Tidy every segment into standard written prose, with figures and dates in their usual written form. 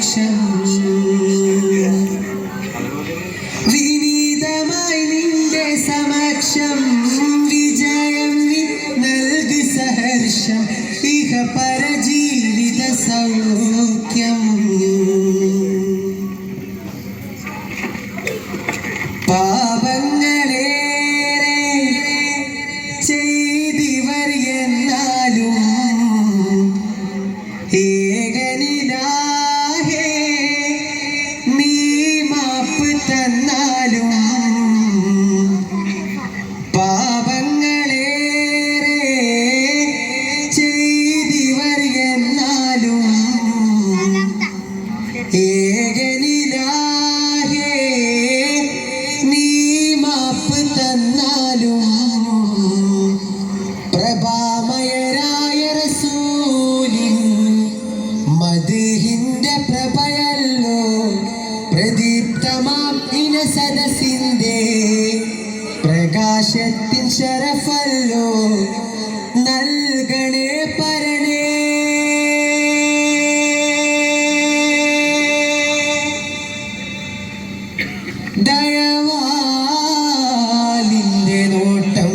മോക്ഷം വിനീതമായി നിന്റെ സമക്ഷം വിജയം നൽകി സഹർഷം ഇഹ പരജീവിത സൗഖ്യം പാപങ്ങളേറെ ചെയ്തിവർ എന്നാലും ഏകനിലാഹേ നീ മാപ്പ് തന്നാലും പാപങ്ങളേറെ ചെയ്തിവർ എന്നാലും ഏകനിലാഹേ നീ മാപ്പ് തന്നാലും പ്രഭാമയരായ റസൂലിൻ മദ്ഹിന്റെ പ്രഭയല്ലോ പ്രദീപ്തമാം ഇന സദസിന്റെ പ്രകാശത്തിൻ ശരഫല്ലോ നൽകണേ പരണേ ദയവാലിന്റെ നോട്ടം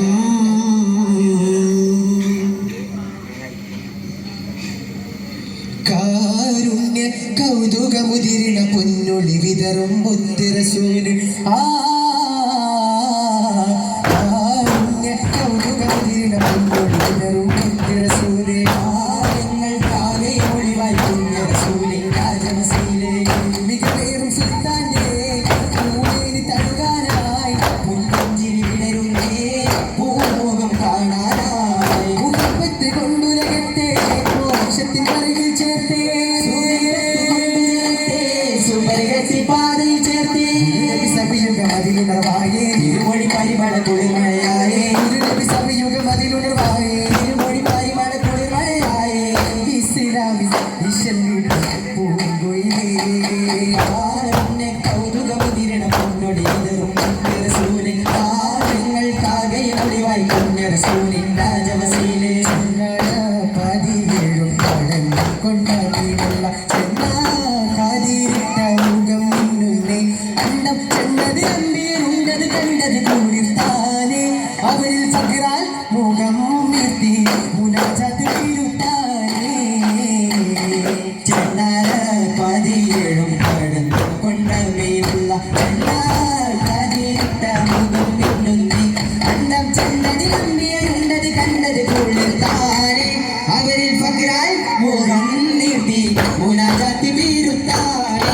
കാരുണ്യ കൗതുകമുതിരിണ പൊന്നൊളി വിതറും മുത്ത് റസൂല് കാരുണ്യ കൗതുകമുതിരിണ പൊന്നൊളി വിതറും മുത്ത് റസൂല് ഞങ്ങൾ കാലേ ഒളിവായി പുണ്യ റസൂലെ രാജമസീലെ മികവേറും സുൽത്താന്റെ പൂവേലി തഴുകാനായി മുൻപുഞ്ചിരി വിടരുന്നേ പൂമുഖം കാണാനായി മുഖപ്പത്ത് കൊണ്ടുലകത്തെ മോക്ഷത്തിൻ പറകിൽ ചേർത്തേ സുപരികത്തി പാതയിൽ ചേർത്തേ സഭയുഗം അതിലുണർവായേ ഇരുമൊഴി പരിമള കുളിർമഴയായേ സഭയുഗം അതിലുണർവായേ ഇരുമൊഴി പരിമള കുളിർമഴയായേ ഇസ്ലാമി പൂങ്കൊയിലേ കൗതുകമുതിരണ പൊന്നൊടി റസൂലിൻ ഞങ്ങൾക്കാകെ ഒളിവായി കൊണ്ട റസൂലിൻ രാജവസീലെ പതിയേഴും കടന്നു കൊണ്ടുള്ള ചെന്നാതിരിട്ട മുഖം മിന്നുന്നേ അണ്ടം ചെന്നത് അമ്പിയറുണ്ടത് കണ്ടത് കൂടിത്താനേ അവരിൽ ഫക്റാൽ മുഖം നിർത്തി മുനാജാത്ത് വീഴുത്താനേ ചെന്നാല പതിയേഴും കടന്നു കൊണ്ടമേയുള്ള ചെന്നാതിരിട്ട മുഖം മിന്നുന്നേ അണ്ടം ചെന്നത് അമ്പിയറുണ്ടത് കണ്ടത് കൂടിത്താനേ അവരിൽ ഫക്റാൽ മുഖം നിർത്തി മുനാജാത്ത് വീഴുത്താനേ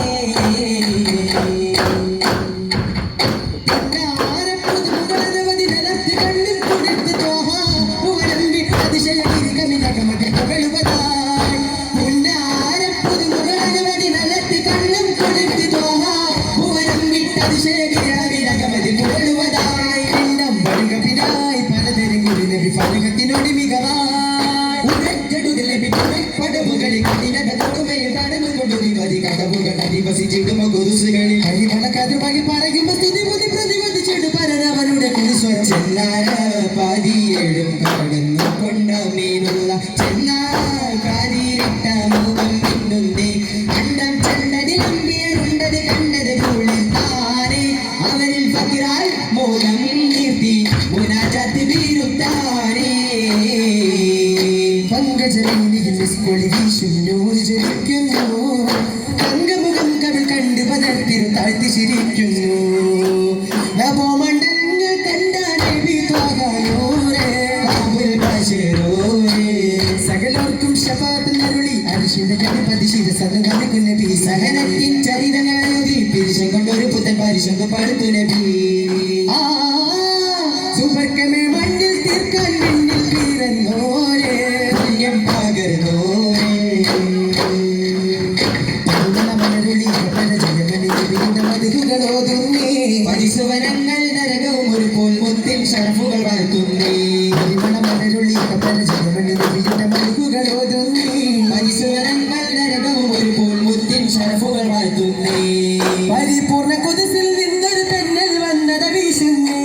ഫലകത്തിനോട് മികവാടുകളിൽ പടവുകളിൽ കഠിനകത്തുമയിൽ കടന്നുകൊണ്ടൊരു മതി കടവുകൾ അധിവസിച്ചിടുമോ കുരുസുകളിൽ ഹരിമണക്കതുമായി പറയുമ്പോൾ സ്തുതി മുതി പ്രതിപദിച്ചിട്ട് പരനവനുടെ കുരിശോ ചെന്നാര പതിയേഴും കടന്നു കൊണ്ട മീനുള്ള ചെന്നാൽ കാതിരിട്ട മുഖം മിന്നുന്നേ അണ്ടം ചെണ്ടതിൽ അമ്പിയറുണ്ടത് കണ്ടത് കൂളിൽ താനേ അവരിൽ ഫക്റാൽ മുഖം നിർത്തി മുനാജാത്ത് വീഴുത്താനേ പങ്കജരണിയിൽ സ്കൂളി വീശുന്നൂറ് ജലിക്കുന്നു അംഗമുഖം കവിൾ കണ്ട് പതർത്തിരു താഴ്ത്തി ചിരിക്കുന്നു നവോമണ്ഡലങ്ങൾ കണ്ടാനേ സകലോർക്കും ശഫാത്ത് നരുളി അരിശിന്റെ ജനപതി ശിരസന്ന് കാണിക്കുന്ന നബി സഹനത്തിൻ ചരിതങ്ങളെ പിരിശം കൊണ്ടൊരു പുത്തൻ പരിശം പടുത്തു നബി സുവർഗമേ മണ്ണിൽ തീർക്കാൻ മുന്നിൽ പിറന്നോരേ പുണ്യം പകർന്നോരേ പരിസുവനങ്ങൾ നരകവും ഒരു പോൽ മുത്തിൻ ഷറഫുകൾ വാഴ്ത്തുന്നേ പരിസുവനങ്ങൾ നരകവും ഒരു പോൽ മുത്തിൻ ഷറഫുകൾ വാഴ്ത്തുന്നേ പരിപൂർണ്ണ കുതിസിൽ നിന്നൊരു തെന്നൽ വന്നത് വീശുന്നേ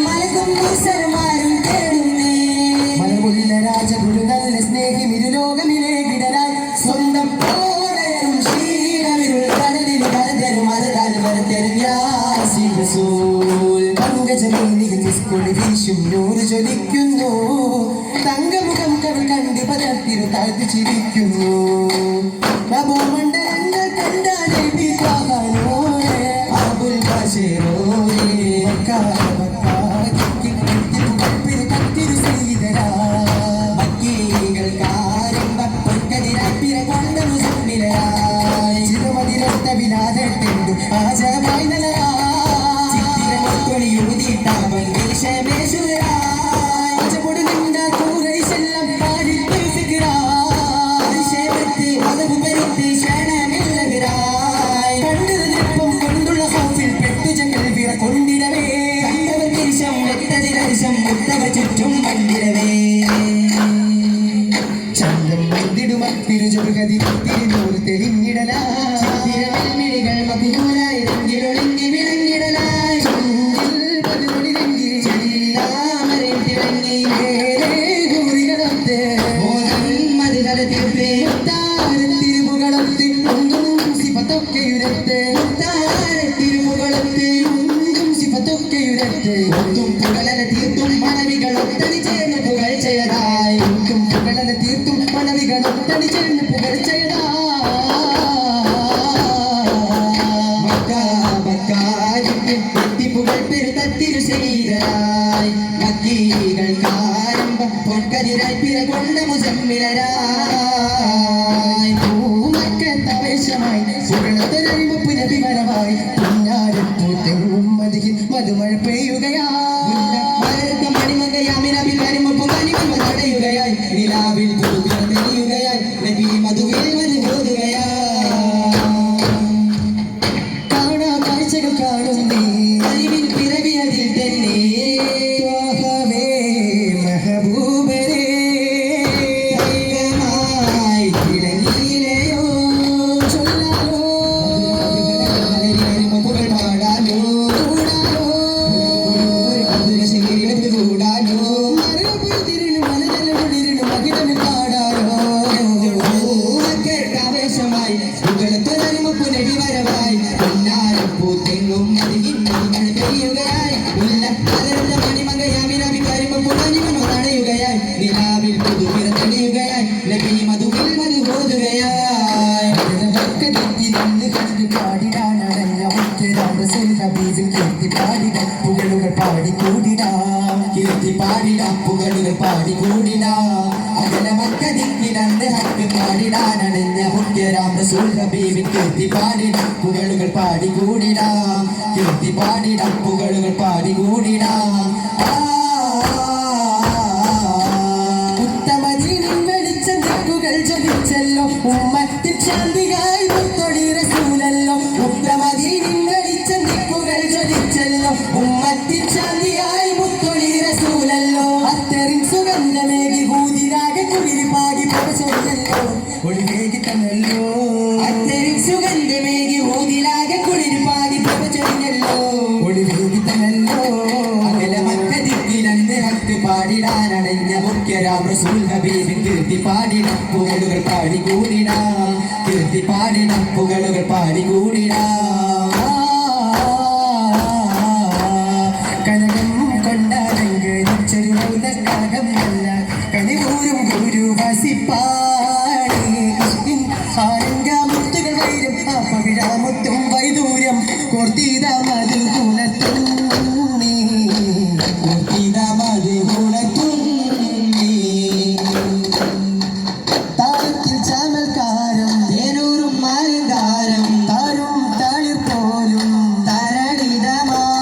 മലകും ഈശ്വരന്മാരും തേടുന്നേ മലമുള്ള രാജഗുരു നല്ല സ്നേഹി ഇരുലോകമിലെ കിടരാൻ സ്വന്തം പോലെയും പാചകമായി നല്ലതാ ചിത്തിരമൊക്കൊളിയൂതിട്ടാവൻ ദേശമേശുരായി പച്ചപ്പൊടി നിന്ന കൂറൈശെല്ലാം പാടിട്ട് ഫിക്റായി ശേവത്ത് അതവ് പെരുത്ത് ക്ഷണമില്ലവരായി കണ്ടതിനൊപ്പം കൊണ്ടുള്ള ഹൗഫിൽ പെട്ടുചങ്ങൾ വിറ കൊണ്ടിടവേ കണ്ടവർ ദേശം വെട്ടതിരശം മുത്തവർ ചുറ്റും കണ്ടിടവേ ചന്തം വന്നിടുമപ്പിരുചുറുകതി തിരുനൂറ് തെളിഞ്ഞിടലാമിഴികൾ മതിനൂലായി രംഗിലൊളിഞ്ഞി വിളങ്ങിടലായി പതിനൊളിലെങ്കി ചെല്ലാമരം തിളങ്ങി കൂറികളൊത്ത് മതികല തീർത്തേ തിരുമുകളൊത്ത് ഒന്നും സിപത്തൊക്കെയുരത്ത് തിരുമുകളൊത്ത് ഒന്നും സിപത്തൊക്കെയുരത്ത് ഒന്നും പുകളല തീർത്തും മണവികളൊത്തടി ചേർന്ന് പുകഴ്ചയതായി ഒന്നും പുകളല തീർത്തും മണവികളൊത്തടി ചേർന്ന് പുകഴ്ചയതാ പുകൾ പെരുത്തത്തിരു ശരീരായി മക്കീകൾ കാരമ്പ പൊൻകരിരായി പിറകൊണ്ട മുസമ്മിലരായി പൂമക്കത്തവേശമായി സുഗണത്തൊരറിമുപ്പ് നബിവരവായി പുന്നാരപ്പൂത്തെങ്ങും മതിയിൽ മധുമഴ പെയ്യുകയായി മണിമകയാമിനബിൽ വരുമ്പോ കനിമ തടയുകയായി നിലാവിൽ പുതുവിൽ തെളിയുകയായി നബി മധുവിൽ മധുബോധുകയായി കാണാ കാഴ്ചകൾ കാണുന്നേ അറിവിൽ പിറവിയതിൽ തന്നെ മെഹബൂബരേ തിളങ്ങിയിലെയോ ചൊല്ലാലോ മുപ്പുകൾ പാടാലോ കൂടാലോ മറുപുതിരിനു മനതലൊളിരിനു മകിടമിൽ പാടാലോ ആവേശമായി പുകളത്തൊരറിമുപ്പു നബി വരവായി പൊന്നാരപ്പൂത്തെങ്ങും മതിയിൽ മധുമഴ പെയ്യുകയായി ഉള്ള മണിമകയാമിനബി വരുമ്പോ കനിമ തടയുകയായി നിലാവിൽ പുതുപിറ തെളിയുകയായി നബി മധുവിൽ മധുബോധുകയായി പുകളുകൾ പാടിക്കൂടിടാം കീർത്തി പാടിടാം പുകളുകൾ പാടിക്കൂടിടാം അകല മക്കതിക്കിടന്ന് ഹക്ക് പാടിടാനണഞ്ഞ മുഖ്യരാം റസൂൽ ഹബീബിൻ കീർത്തി പാടിടാം പുകളുകൾ പാടിക്കൂടിടാം കീർത്തി പാടിടാം പുകളുകൾ പാടിക്കൂടിടാം ഉത്തമദീനിൻ വെളിച്ചം ദിക്കുകൾ ജ്വലിച്ചല്ലോ ഉമ്മത്തിൽ ശാന്തിയായി മുത്തൊളി റസൂലല്ലോ ഉത്തമദീനിൻ വെളിച്ചം ദിക്കുകൾ ജ്വലിച്ചല്ലോ ഉമ്മത്തിൽ ശാന്തിയായി മുത്തൊളി റസൂലല്ലോ അത്തറിൻ സുഗന്ധമേകി ഭൂതിരാകെ കുളിരിപ്പാകി പ്രവചനല്ലോ ഒളിവേകി തന്നല്ലോ അത്തറിൻ സുഗന്ധമേകി ഭൂതിരാകെ കുളിരിപ്പാകി പ്രവചനല്ലോ ഒളിവേകി തന്നല്ലോ അകല മക്കതിക്കിലന്ന് ഹക്ക് പാടിടാനണഞ്ഞ മുഖ്യരാം റസൂൽ ഹബീബിൻ കീർത്തി പാടിടാം പുകളുകൾ പാടിക്കൂടിടാം കീർത്തി പാടിടാം പുകളുകൾ പാടിക്കൂടിടാം കനകം കൊണ്ടാലങ്കരിച്ചൊരു മൗനക്കാകം നല്ല കനിപൂരും ഗുരു വസിപ്പാടി ആരംഗമുത്തുകൾ വൈരം ആ പവിഴാമുത്തും വൈദൂര്യം കോർത്തിത മധു ഗുണത്തുണ്ണി കോർത്തിത മധു ഗുണത്തുണ്ണി താരത്തിൽ ചാമൽക്കാരം തേനൂറും മാലങ്കാരം താരും താളിർ പോലും തരളിതമാനത്തിൻ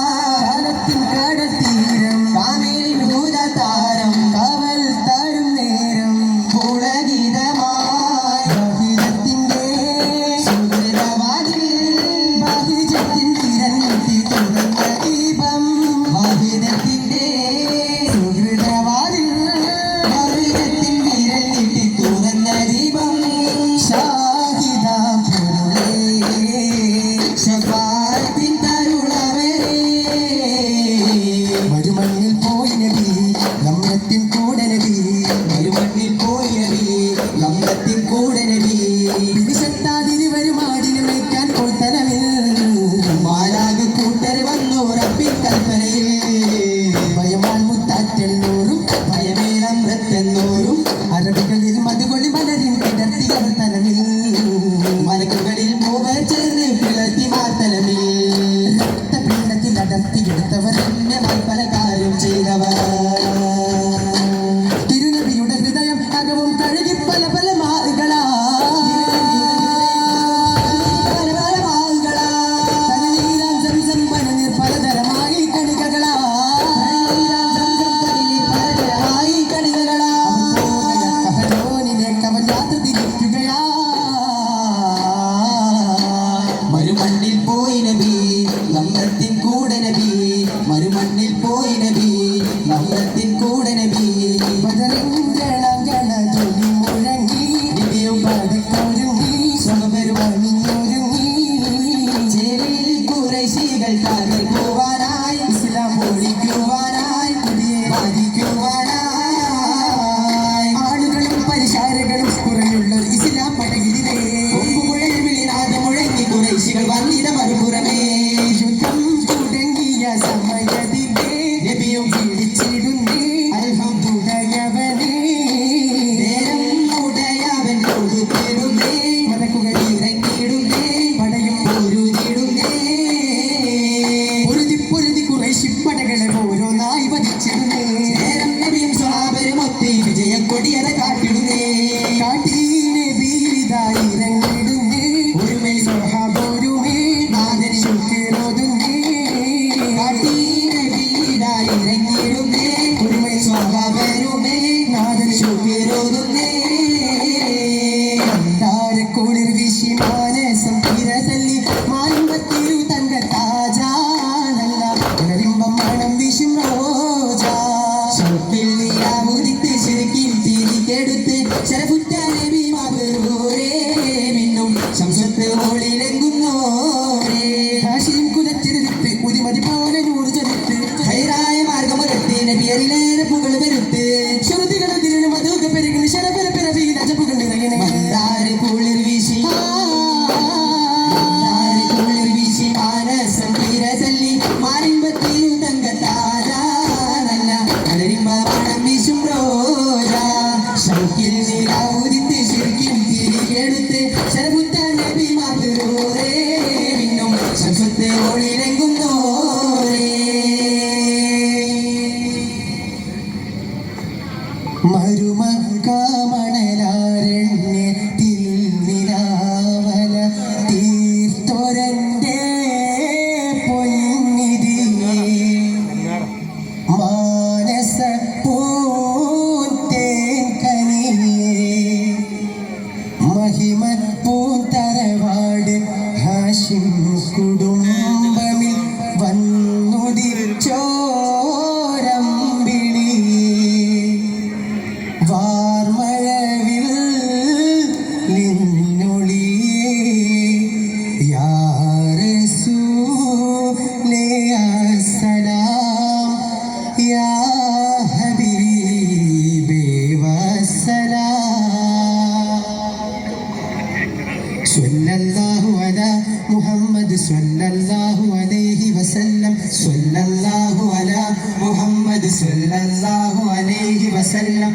കടൽ തീരം കാമേലിൻ ഭൂതതാരം കാവൽ താഴും നേരം പുളകിതമായ സുഗതവാതിൽ ബാഹിജത്തിൻ തിര പൂത്തറവാട് ഹാഷിം കുടുംബമിൽ വന്നുദിച്ചോരമ്പിളി വാർമഴവിൽ നിന്നൊളിയേ യാ റസൂലേ അസ്സലാം യാ ഹബീബേ വസ്സലാം സ്വല്ലല്ലാഹു അലാ മുഹമ്മദ് സ്വല്ലല്ലാഹു അലൈഹി വസല്ലം സ്വല്ലല്ലാഹു അലാ മുഹമ്മദ് സ്വല്ലല്ലാഹു അലൈഹി വസല്ലം